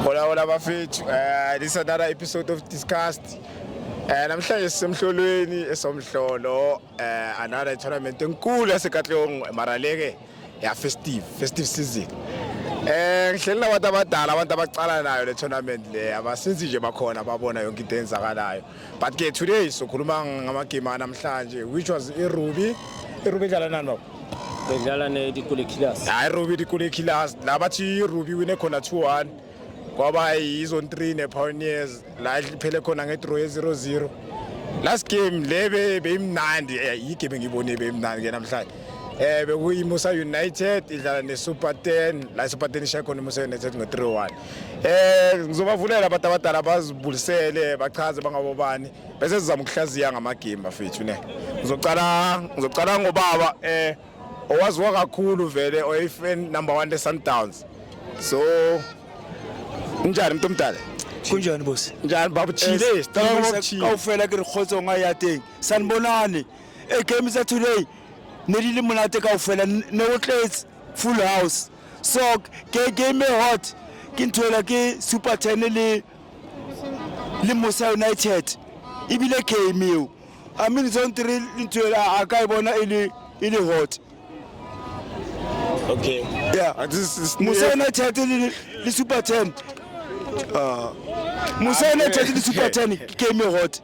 Hola bafethu. This is another episode of Diskcast. Namhlanje sisemhlolweni eSomhlolo, another tournament enkulu yaseKatlehong maraleke ya festive season. Ngihleli nabantu abadala, abantu abacala nayo le tournament le, abasinzi nje bakhona babona yonke into enzakalayo. But ke today sokhuluma ngamagame namhlanje, which was iRuby dlala nani baba? Bedlala neDEKOLE Killers. Hayi iRuby DEKOLE Killers, labathi iRuby wine khona 2-1. Kwaba izone 3 nePioneers la iphele khona ngedraw ye 0-0. Last game lebe beyimnandi, igame ngibone beyimnandi ke namhlanje. Bekuyi MUSA United idlala neSuper 10, la Super 10 isha khona MUSA United ngo 3-1. Ngizobavulela abantu abadala bazibulisele bachaze bangabobani bese sizama ukuhlaziya ngamagame bafethu ne. Ngizocala ngobaba owaziwa kakhulu vele oyifan number 1 the Sundowns. So njani mntu omdala? Kunjani boss? Njani baba chile? Kawufela ke re khotso nga ya teng. Sanibonani. Game sa today ne di le monate kawufela ne o tletse full house. So game hot ke nthola ke Super 10 le MUSA United. Ibile game eo. I mean zone 3 nthola aka ibona ile hot. Okay. Yeah. This is MUSA United le Super 10. MUSA United le Super 10 game hot.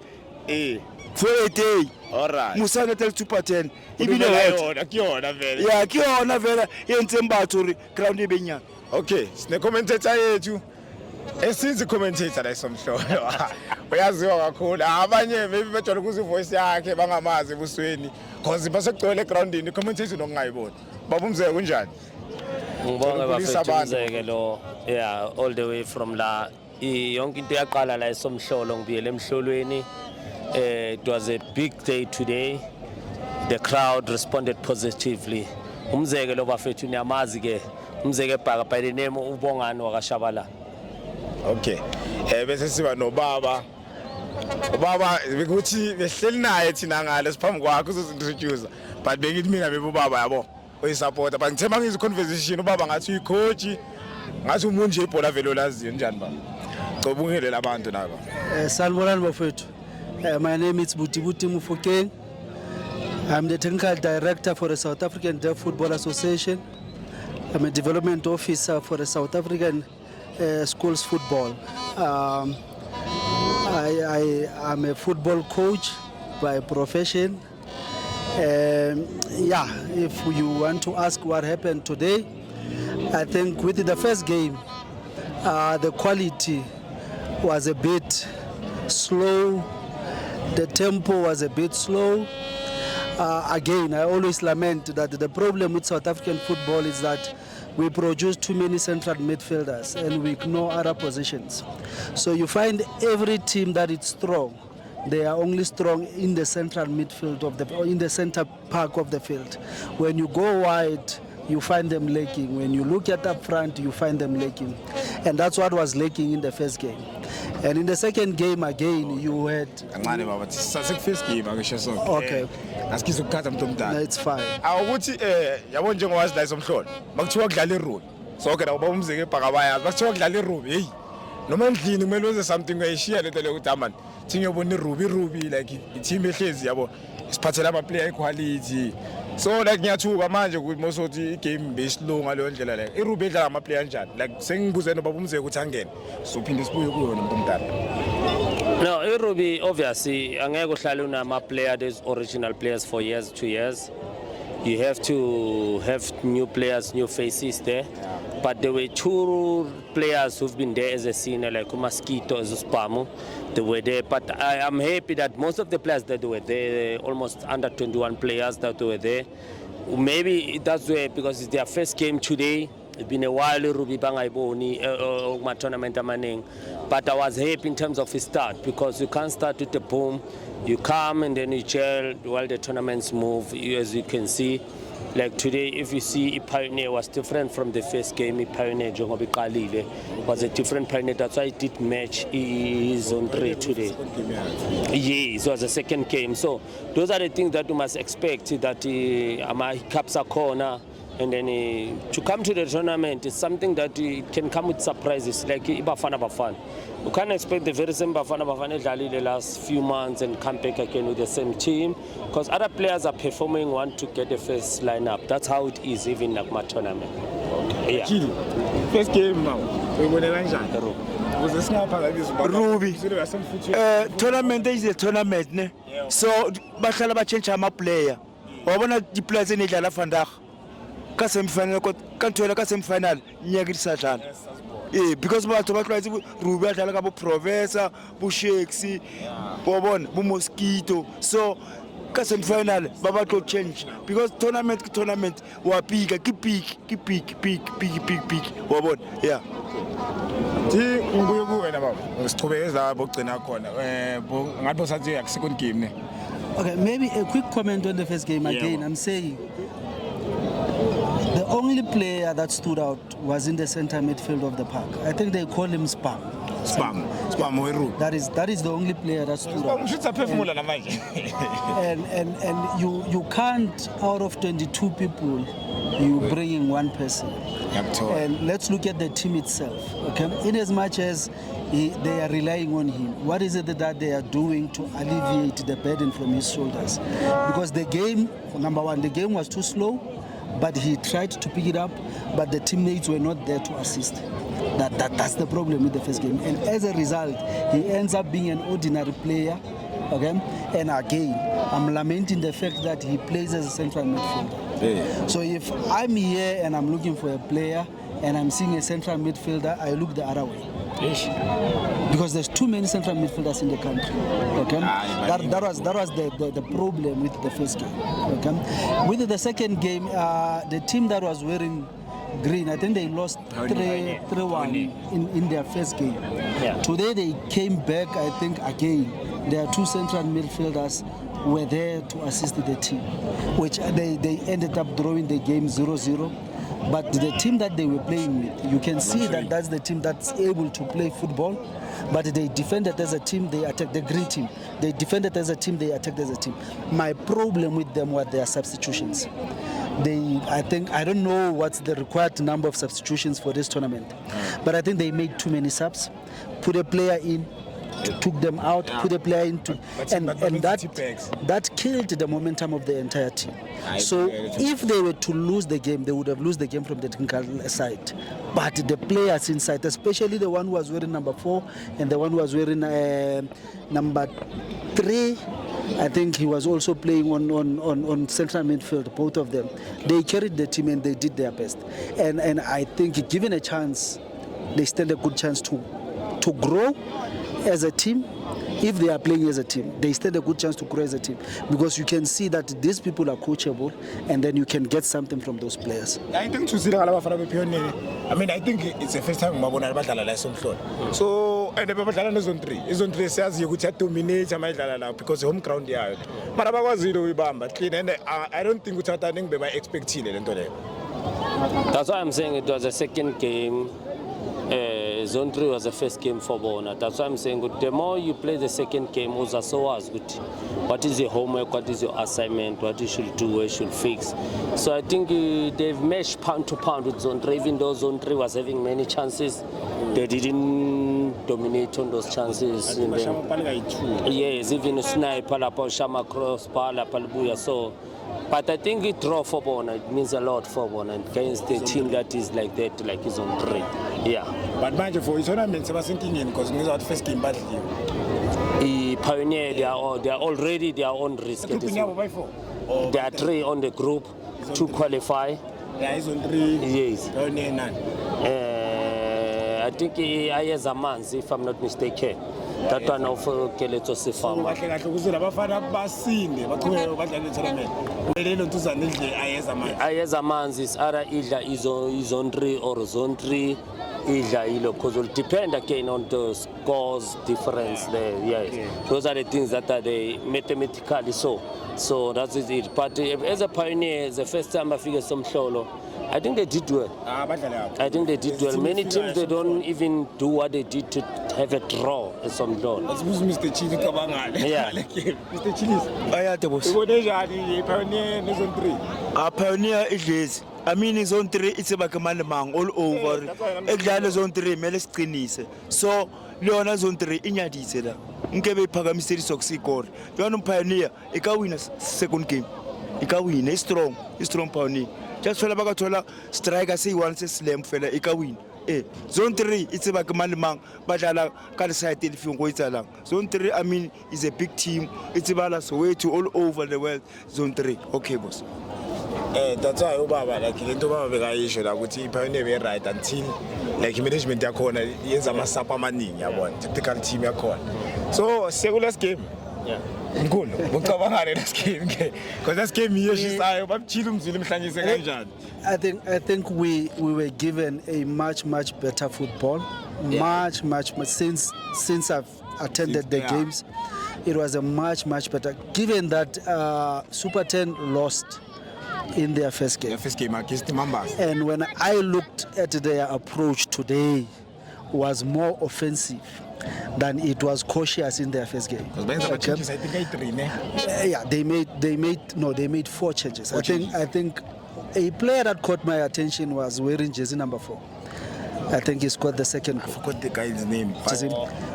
For a day. Alright. MUSA United Super 10. Ibile hot. Akuyona vele. Yeah, akuyona vele yenze imbatho ri ground ibenyana. Okay, sine commentator yethu. Esinzi commentator la eSomhlolo. Uyaziwa kakhulu. Abanye maybe bejwayele ukuza voice yakhe bangamazi ebusweni. Cause basegcwele groundini commentator nokungayiboni. Baba Mzeke kunjani? Ngibonga bafethu Mzeke lo. Yeah, all the way from la yonke into yaqala la eSomhlolo ngibiyele emhlolweni. It was a big day today. The crowd responded positively. Umzeke lo bafethu niyamazi ke. Umzeke bhaka by the name uBongani wakashabala. Okay. Bese siba nobaba. Ubaba bekuthi behleli naye thina ngale siphambi kwakhe uzozintroduce. But bengithi mina bebubaba yabo. Oyisupporter. But ngithemba ngizi conversation ubaba ngathi uyicoach. Ngathi umuntu nje ibhola vele laziyo njani baba? Ngobungele abantu naba. Sanibonani bafethu. My name is Butibuti Mufokeng. I'm the technical director for the South African Deaf Football Association. I'm a development officer for the South African schools football. I am a football coach by profession. Yeah, if you want to ask what happened today, I think with the first game, the quality was a bit slow. The tempo was a bit slow. Again, I always lament that the problem with South African football is that we produce too many central midfielders and we ignore other positions. So you find every team that is strong, they are only strong in the central midfield in the center park of the field. When you go wide, you find them lacking. When you look at up front, you find them lacking. And that's what was lacking in the first game. And in the second game again, you had... Okay. It's fine. Awuthi yabo njengowazi la eSomhlolo makuthiwa kudlala iRuby sonke la ubaba Mzeke bhakabaya makuthiwa kudlala iRuby hey noma endlini kumele wenze something uyishiya lento le ukuthi amani thingiyobona iRuby like i-team ehlezi yabo isiphathela ama player equality so like ngiyathuka manje ukuthi mosothi igame beslow ngaleyo ndlela la iRuby edlala ama player kanjani like sengibuze no baba Mzeke ukuthi angene sophinde sibuye kuyo nomuntu omdala. No, iRuby obviously angeke uhlale unama player these original players for years 2 years. You have to have new players, new faces there. But there were 2 players who've been there as a senior, like Mosquito, as a Spamu. They were there. But I am happy that most of the players that were there, almost under 21 players that were there, maybe that's where because it's their first game today. It's been a while Ruby Bangaiboni my tournament amaning. But I was happy in terms of his start because you can't start with the boom. You come and then you chill while the tournaments move. As you can see, like today, if you see Pioneer was different from the first game. Pioneer Jongobi Kalile was a different Pioneer. That's why it did match his on 3 today. Yes, it was the second game. So those are the things that you must expect. That hiccups are corner. And then to come to the tournament is something that it can come with surprises, like bafana. You can't expect the very same bafana the last few months and come back again with the same team, because other players are performing, want to get the first lineup. That's how it is, even like my tournament. Okay. Yeah. First game now. Ruby, tournament is a tournament, ne? So bahlala ba change ama player. Wabona di players ne dlala vandag. Ka semifinal ka ntwela ka semifinal nyaka disadlala. Because batho ba tlwaetse Ruby a dlala ka bo Professor, bo Shakesy, wabona bo Mosquito. So ka semifinal ba ba tlo change because tournament wa pika ki peak wabona. Yeah. Ngibuye kuwena baba ngisithobekeza bogcina khona ngathi sathi akusecond game ne. Okay, maybe a quick comment on the first game again. Yeah. I'm saying the only player that stood out was in the center midfield of the park. I think they call him Spam. That is the only player that stood out. And you can't, out of 22 people, you bring in one person. And let's look at the team itself. Okay, in as much as they are relying on him, what is it that they are doing to alleviate the burden from his shoulders? Because the game, number one, the game was too slow, but he tried to pick it up, but the teammates were not there to assist. That's the problem with the first game. And as a result, he ends up being an ordinary player. Okay? And again, I'm lamenting the fact that he plays as a central midfielder. Yeah. So if I'm here and I'm looking for a player and I'm seeing a central midfielder, I look the other way. Because there's too many central midfielders in the country. Okay? That was the problem with the first game. Okay? With the second game, the team that was wearing green, I think they lost 3-1 in their first game. Yeah. Today they came back, I think, again. Their two central midfielders were there to assist the team, which they ended up drawing the game 0-0. But the team that they were playing with, you can see that that's the team that's able to play football. But they defended as a team, they attacked the green team. They defended as a team, they attacked as a team. My problem with them were their substitutions. I don't know what's the required number of substitutions for this tournament, but I think they made too many subs, put a player in, took them out, put a player in, and that killed the momentum of the entire team. So if they were to lose the game, they would have lost the game from the technical side. But the players inside, especially the one who was wearing number 4 and the one who was wearing number 3, I think he was also playing on central midfield, both of them. They carried the team and they did their best. And I think given a chance, they stand a good chance to grow as a team. If they are playing as a team, they stand a good chance to grow as a team, because you can see that these people are coachable, and then you can get something from those players. I think it's the first time Mabona badlala la Somhlolo. So and the badlala zone 3. Zone 3 says you could 2 minutes because home ground yayo. But abakwazi uyibamba clean, and I don't think uthatha they were expecting it. That's why I'm saying it was a second game. Zone 3 was the first game for Bona. That's why I'm saying the more you play the second game, what is your homework, what is your assignment, what you should do, what you should fix. So I think they've meshed pound to pound with Zone 3, even though Zone 3 was having many chances. They didn't dominate on those chances. Yes, even a sniper, Shama cross, Pala, Palbuya. So, but I think it draw for Bona. It means a lot for Bona against a team that is like that, like is on 3. Yeah. But mind you, for each tournament, I was thinking because we got first game badly. Pioneer, they are already their own risk. There are 3 on the group, 2 qualify. There is on 3. Yes. Pioneer none. I think I has a man, if I'm not mistaken. That one of Keleto Sifama. I has a man is either is on 3 or zone 3. Because it will depend again on the scores difference there. Yes. Those are the things that are they mathematically so that's it. But as a pioneer, the first time I figured Somhlolo, I think they did well. I think they did well. Many teams, they don't even do what they did to have a draw at Somhlolo. Mr. Chili Kabangale. Yeah. Mr. Chili's. Ayate boss. Pioneer in zone 3. Pioneer is I mean in zone 3 it's about mang all over. Ekudlala zone 3 mele siqinise. So leona zone 3 inyadise la. Ngeke bephakamise isoksikore. Yona Pioneer ikawina second game. Ikawina strong Pioneer. Just fela bakathola striker say1 slam fela ikawina. Zone 3 it's about mang badlala ka le side elifeng go itsalang. Zone 3 I mean is a big team. It's about us way to all over the world. Zone 3. Okay boss. That's why ubaba like into baba bekayisho la ukuthi Pioneer be right until like management yakhona yenza amasapa amaningi yabona tactical team yakhona. So sekula game. Yeah. Ngikho ngicabanga lesi game ke because that game yeshisayo babchila umzila emhlanyise kanjani. I think we were given a much better football. Yeah. Much since I've attended the games, it was a much better. Given that Super 10 lost in their first game. The first game against the Mambas. And when I looked at their approach today, was more offensive than it was cautious in their first game. Because I think they made 4 changes. I think a player that caught my attention was wearing jersey number 4. I think he scored the second goal. I forgot the guy's name.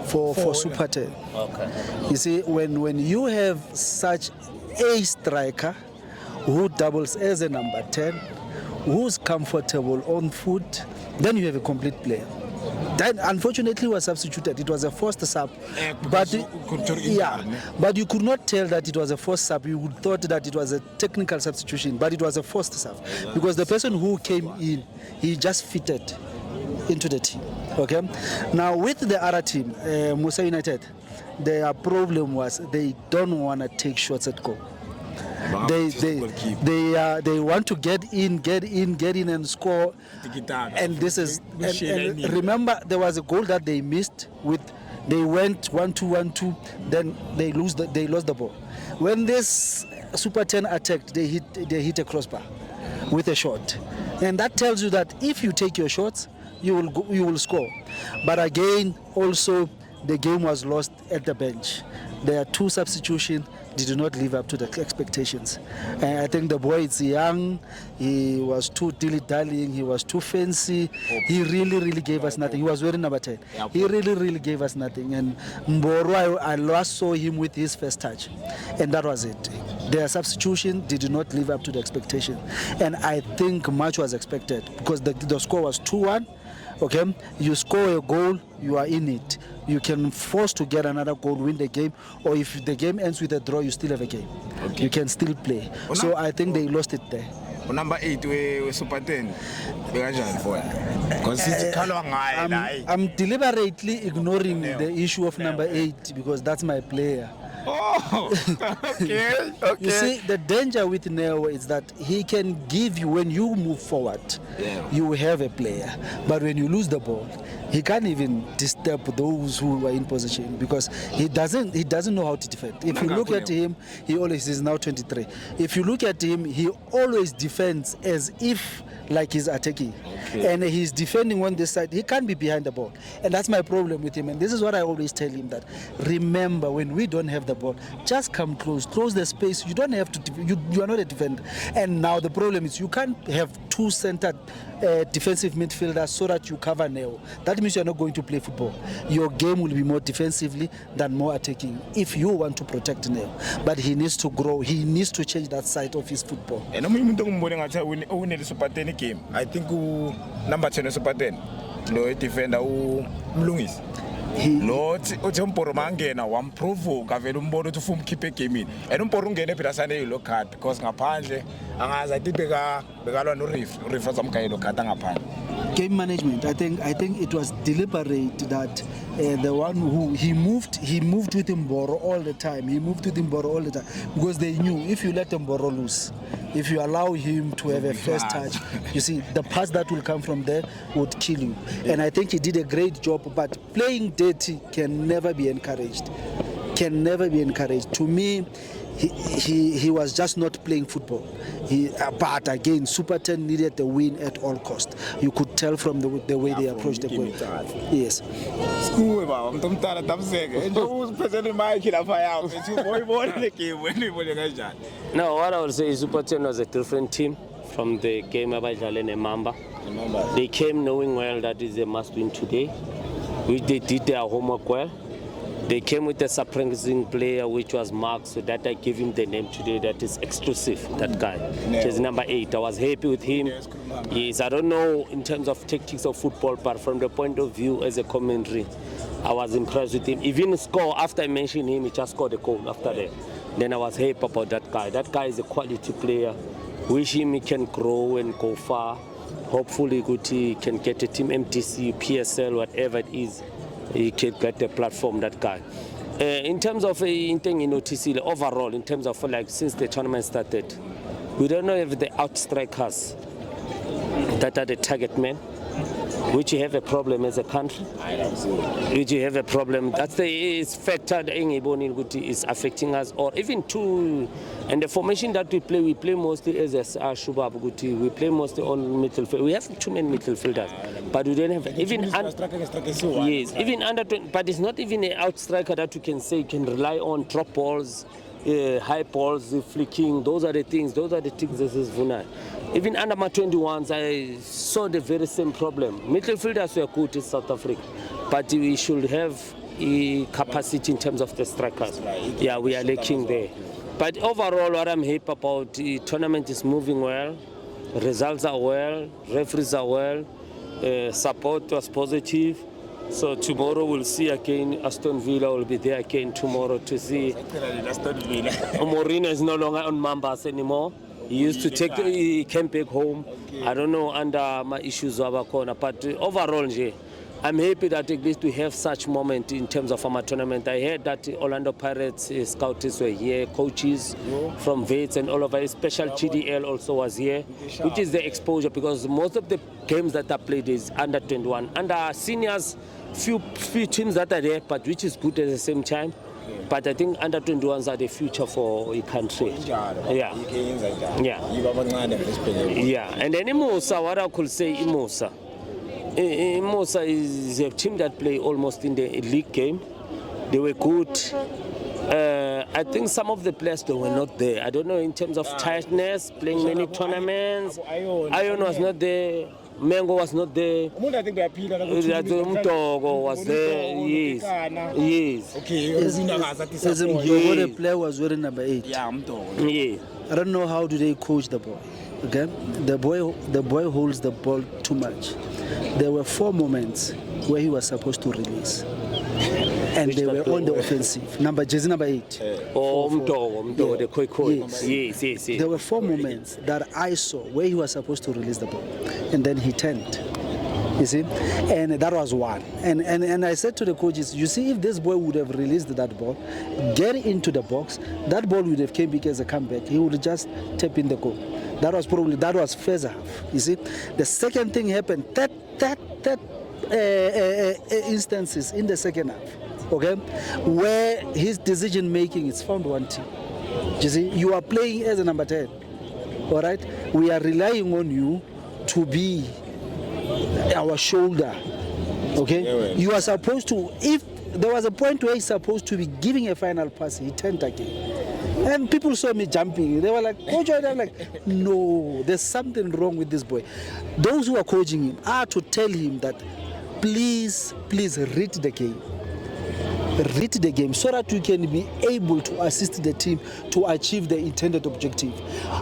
For Super 10. Okay. You see, when you have such a striker who doubles as a number 10, who's comfortable on foot, then you have a complete player. Then unfortunately was substituted. It was a forced sub, but you could not tell that it was a forced sub. You would thought that it was a technical substitution, but it was a forced sub because the person who came in, he just fitted into the team. Okay. Now with the other team, MUSA United, their problem was they don't want to take shots at goal. They want to get in and score. And this is and remember there was a goal that they missed they went 1-2, then they lost the ball. When this Super 10 attacked, they hit a crossbar with a shot. And that tells you that if you take your shots, you will score. But again, also the game was lost at the bench. There are 2 substitutions did not live up to the expectations. And I think the boy is young, he was too dilly-dallying, he was too fancy, he really gave us nothing. He was wearing number 10. He really gave us nothing. And Mboro, I last saw him with his first touch. And that was it. Their substitution did not live up to the expectation. And I think much was expected because the score was 2-1. Okay, you score a goal, you are in it. You can force to get another goal, win the game, or if the game ends with a draw, you still have a game. Okay. You can still play. So I think they lost it there. Number 8 we Super 10. I'm deliberately ignoring the issue of number 8 because that's my player. Oh, okay. You see, the danger with Neo is that he can give you, when you move forward, you have a player. But when you lose the ball, he can't even disturb those who are in position because he doesn't know how to defend. If you look at him, he's now 23. If you look at him, he always defends as if like he's attacking. Okay. And he's defending on this side. He can't be behind the ball. And that's my problem with him. And this is what I always tell him, that remember, when we don't have the ball, just come close the space. You don't have to, you are not a defender. And now the problem is you can't have 2 centered defensive midfielders so that you cover Neo. That means you're not going to play football. Your game will be more defensively than more attacking if you want to protect Neo. But he needs to grow. He needs to change that side of his football. And I'm Super 10 game. I think number 10 Super 10. No defender Mlungis. Lord, uTemporo mangena wamprovoke avela umbono ukuthi ufuna ukhiphe game in. And uMporo ungene phela sane yellow card because ngaphandle angazi athi bekalwa no ref azamkhaya yellow card ngaphandle. Game management. I think it was deliberate that the one who he moved with Mboro all the time. He moved with Mboro all the time because they knew if you let Mboro loose, if you allow him to have a first touch, you see the pass that will come from there would kill you. And I think he did a great job. But playing dirty can never be encouraged. To me, he was just not playing football. But again, Super 10 needed the win at all cost. You could tell from the way they approached the game. Yes. No, what I would say is Super 10 was a different team from the game about Jalen and Mamba. They came knowing well that is a must win today, which they did their homework well. They came with a surprising player, which was Mark, so that I give him the name today. That is exclusive, that guy. He's number 8. I was happy with him. Yes, I don't know in terms of tactics of football, but from the point of view as a commentary, I was impressed with him. Even score, after I mentioned him, he just scored a goal after that. Then I was happy about that guy. That guy is a quality player. Wish him he can grow and go far. Hopefully he can get a team MTC, PSL, whatever it is. He can get the platform, that guy. In terms of TC, overall, in terms of like since the tournament started, we don't know if the outstrikers that are the target men, which you have a problem as a country, which you have a problem. That's the factor that is affecting us, or even two. And the formation that we play mostly as a Shubab Guti. We play mostly on midfield. We have too many midfielders, but we don't have even even under. But it's not even an outstriker that you can say you can rely on drop balls, high balls, flicking. Those are the things. This is Vuna. Even under my 21s, I saw the very same problem. Midfielders were good in South Africa, but we should have capacity in terms of the strikers. Yeah, we are lacking there. But overall, what I'm happy about, the tournament is moving well, results are well, referees are well, support was positive. So tomorrow we'll see again, Aston Villa will be there again tomorrow to see. Mourinho is no longer on Mambas anymore. He used to he came back home. I don't know under my issues of our corner, but overall, I'm happy that at least we have such moment in terms of our tournament. I heard that Orlando Pirates scouts were here, coaches from Vates and all of our special GDL also was here, which is the exposure because most of the games that are played is under 21. Under seniors, few teams that are there, but which is good at the same time. But I think under 21s are the future for a country. Yeah. And then MUSA, what I could say, MUSA is a team that play almost in the league game. They were good. I think some of the players they were not there. I don't know in terms of tightness, playing many tournaments. Ion was not there. Mengo was not there. Mtogo was there. Yes. Okay. The player was wearing number 8. Yeah. I don't know how do they coach the boy. Okay, the boy holds the ball too much. There were 4 moments where he was supposed to release, and they were on the offensive. Jersey number 8. The quick. Yes. There were 4 moments that I saw where he was supposed to release the ball, and then he turned. You see, and that was one. And I said to the coaches, you see, if this boy would have released that ball, get into the box, that ball would have came back as a comeback. He would just tap in the goal. That was first half. You see, the second thing happened. That instances in the second half, okay, where his decision making is found wanting. You see, you are playing as a number 10. All right, we are relying on you to be our shoulder. Okay, you are supposed to. If there was a point where he's supposed to be giving a final pass, he turned again. And people saw me jumping. They were like, Coach, I'm like, no, there's something wrong with this boy. Those who are coaching him are to tell him that please read the game. Read the game so that you can be able to assist the team to achieve the intended objective.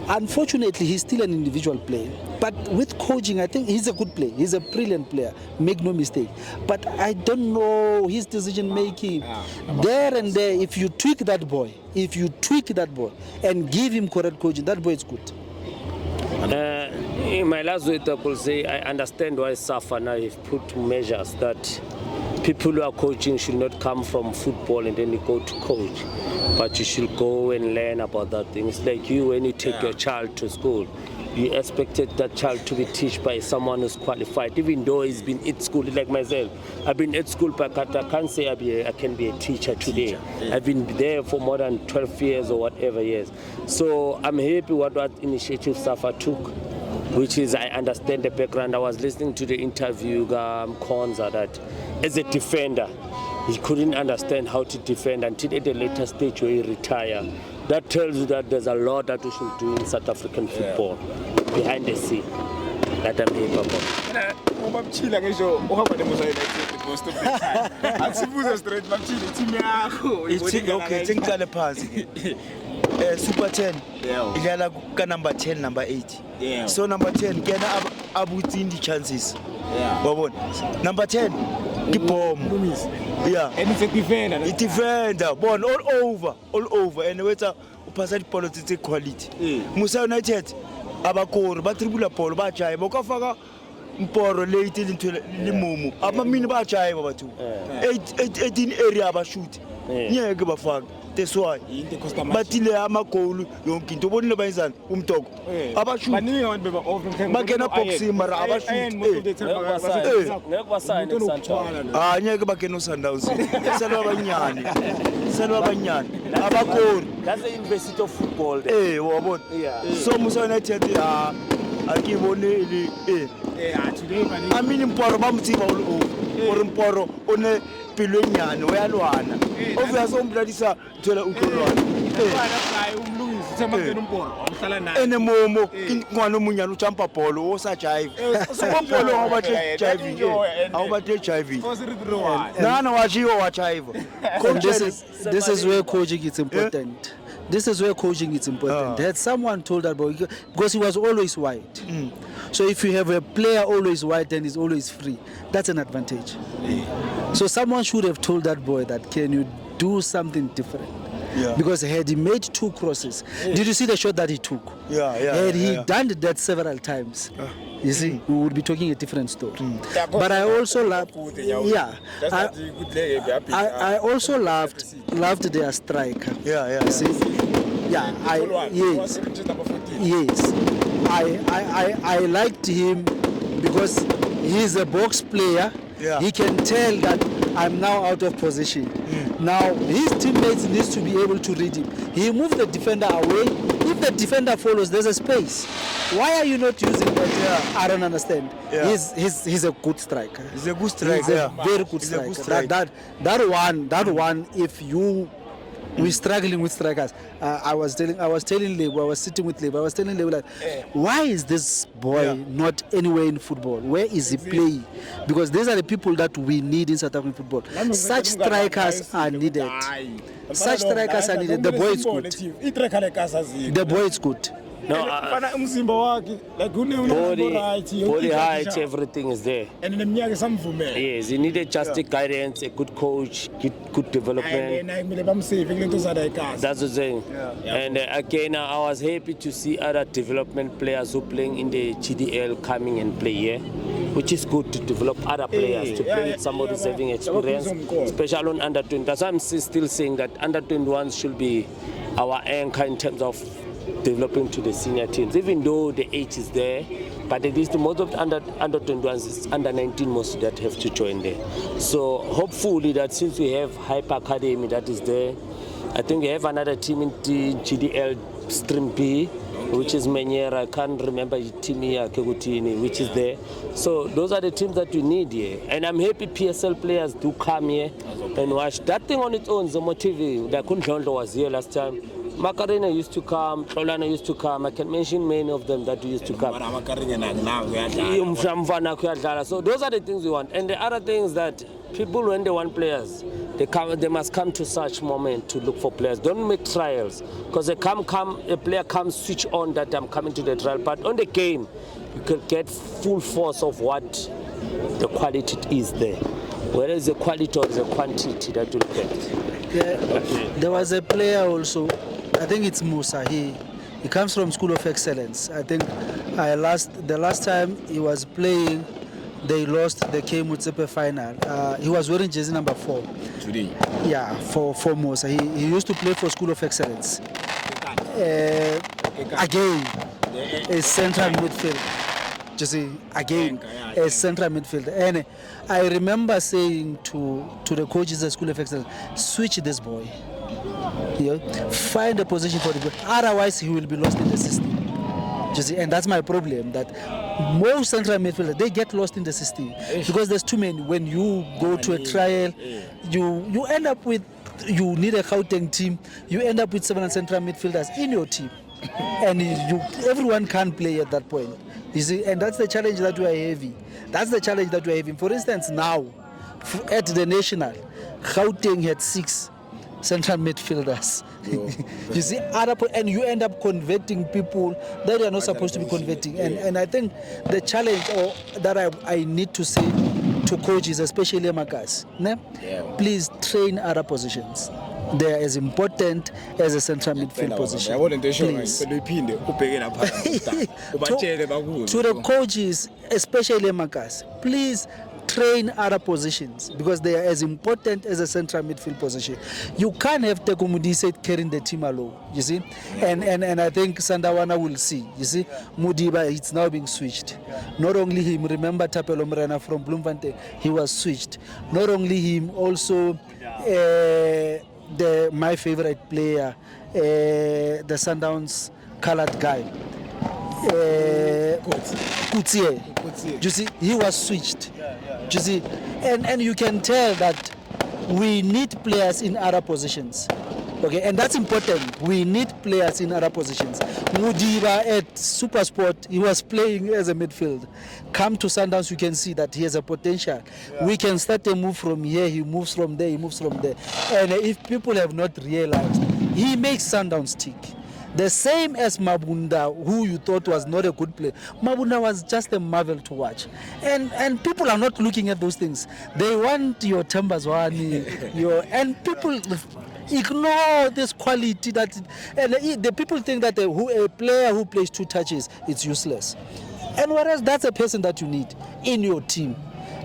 Unfortunately, he's still an individual player. But with coaching, I think he's a good player. He's a brilliant player. Make no mistake. But I don't know his decision making. There and there, if you tweak that boy and give him correct coaching, that boy is good. In my last week, I could say I understand why SAFA now have put measures that people who are coaching should not come from football and then you go to coach, but you should go and learn about that thing. It's like you when you take your child to school, you expected that child to be taught by someone who's qualified, even though he's been at school. Like myself, I've been at school, but I can't say I can be a teacher today. I've been there for more than 12 years or whatever years. So I'm happy what initiative Safa took, which is, I understand the background. I was listening to the interview, Konza, that as a defender, he couldn't understand how to defend until at a later stage where he retired. That tells you that there's a lot that we should do in South African football behind the scene that I'm happy about. Super 10 idlala ka number 10 number 8 so number 10 kena abuthi the chances wabona number 10 ki bomb and it's a defender. It's defender bon all over and wetsa upasa dipolo tse quality MUSA United abakori ba tribula polo ba jaya bokafaka mporo late into limumu abamini ba jaya bathu 18 area ba shoot nyeke bafaka. That's why. But in the Amagolu, you can do only by Zan, Umtog. Abashu, Bagana Poxy, Marabashu, Nyagabakeno Sandals, Salvayan, Abakor. That's the University of Football. So MUSA United, I give only I mean, in Porobam or in Poro, only. Pilonian, where Luana. Over some Bladisa to the Ukulon. And a momo in Guanamuyan Champa Polo or such HIV. So, Polo, how about HIV? How about HIV? None of you or HIV. This is where coaching is important. This is where coaching is important. Had someone told that boy, because he was always white. So if you have a player always white and he's always free, that's an advantage. So someone should have told that boy that, can you do something different? Because had he made 2 crosses, did you see the shot that he took? Had he done that several times, you see, we would be talking a different story. But I also loved, I also loved their striker. You see? Yes. I liked him because he's a box player. He can tell that I'm now out of position. Now his teammates needs to be able to read him. He moved the defender away. If the defender follows, there's a space. Why are you not using that? I don't understand. He's a good striker. He's a good striker. He's a very good striker. That one, if you. We're struggling with strikers. I was telling Lebo, I was sitting with Lebo, I was telling Lebo, like, why is this boy not anywhere in football? Where is he playing? Because these are the people that we need in South African football. Such strikers are needed. Such strikers are needed. The boy is good. The boy is good. No, body height, everything is there. Yes, you need just guidance, a good coach, good development. That's the thing. And again, I was happy to see other development players who playing in the GDL coming and play here, which is good to develop other players, to play with somebody who's having experience, especially on under 20. That's why I'm still saying that under 21s should be our anchor in terms of developing to the senior teams, even though the age is there, but at least most of the under 21s is under 19 most that have to join there. So hopefully that since we have Hyper Academy that is there, I think we have another team in the GDL Stream B, which is Menyera. I can't remember the team here, Kegutini, which is there. So those are the teams that we need here. And I'm happy PSL players do come here and watch. That thing on its own, Zomo TV, that Kunjondo was here last time. Macarena used to come, Trolana used to come. I can mention many of them that used to come. So those are the things we want. And the other things that people, when they want players, they must come to such moment to look for players. Don't make trials, because a player comes switch on that I'm coming to the trial. But on the game, you can get full force of what the quality is there. Whereas the quality or the quantity that will get. There was a player also. I think it's MUSA. He comes from School of Excellence. I think the last time he was playing, they lost the KMUTSEPE final. He was wearing jersey number 4. Today? Yeah, for MUSA. He used to play for School of Excellence. Again, a central midfield. You see, again, a central midfield. And I remember saying to the coaches at School of Excellence, switch this boy. Yeah? Find a position for the boy. Otherwise, he will be lost in the system. You see, and that's my problem, that most central midfielders, they get lost in the system because there's too many. When you go to a trial, you end up with, you need a Gauteng team, you end up with 7 central midfielders in your team. And everyone can play at that point. You see, and that's the challenge that we are having. That's the challenge that we are having. For instance, now, at the national, Gauteng had 6 central midfielders. You see, and you end up converting people that you are not supposed to be converting. And I think the challenge that I need to say to coaches, especially Makas, please train other positions. They are as important as a central midfield position. Please. To the coaches, especially Makas, please train other positions because they are as important as a central midfield position. You can't have Teko Modise carrying the team alone, you see? And I think Sandawana will see, you see? Mudiba, it's now being switched. Not only him, remember Tapelo Mrena from Bloemfontein, he was switched. Not only him, also my favorite player, the Sundowns colored guy, Kutie. You see, he was switched. You see, and you can tell that we need players in other positions. Okay, and that's important. We need players in other positions. Mudiba at Supersport, he was playing as a midfield. Come to Sundowns, you can see that he has a potential. We can start a move from here, he moves from there, he moves from there. And if people have not realized, he makes Sundowns tick. The same as Mabunda, who you thought was not a good player. Mabunda was just a marvel to watch. And people are not looking at those things. They want your Tambazwani, and people ignore this quality and the people think that a player who plays 2 touches is useless. And whereas that's a person that you need in your team.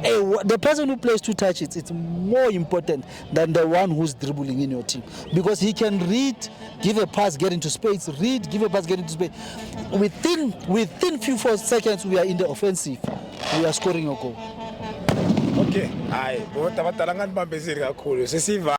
The person who plays 2 touches, it's more important than the one who's dribbling in your team, because he can read, give a pass, get into space, read, give a pass, get into space. Within few 4 seconds, we are in the offensive. We are scoring a goal. Okay,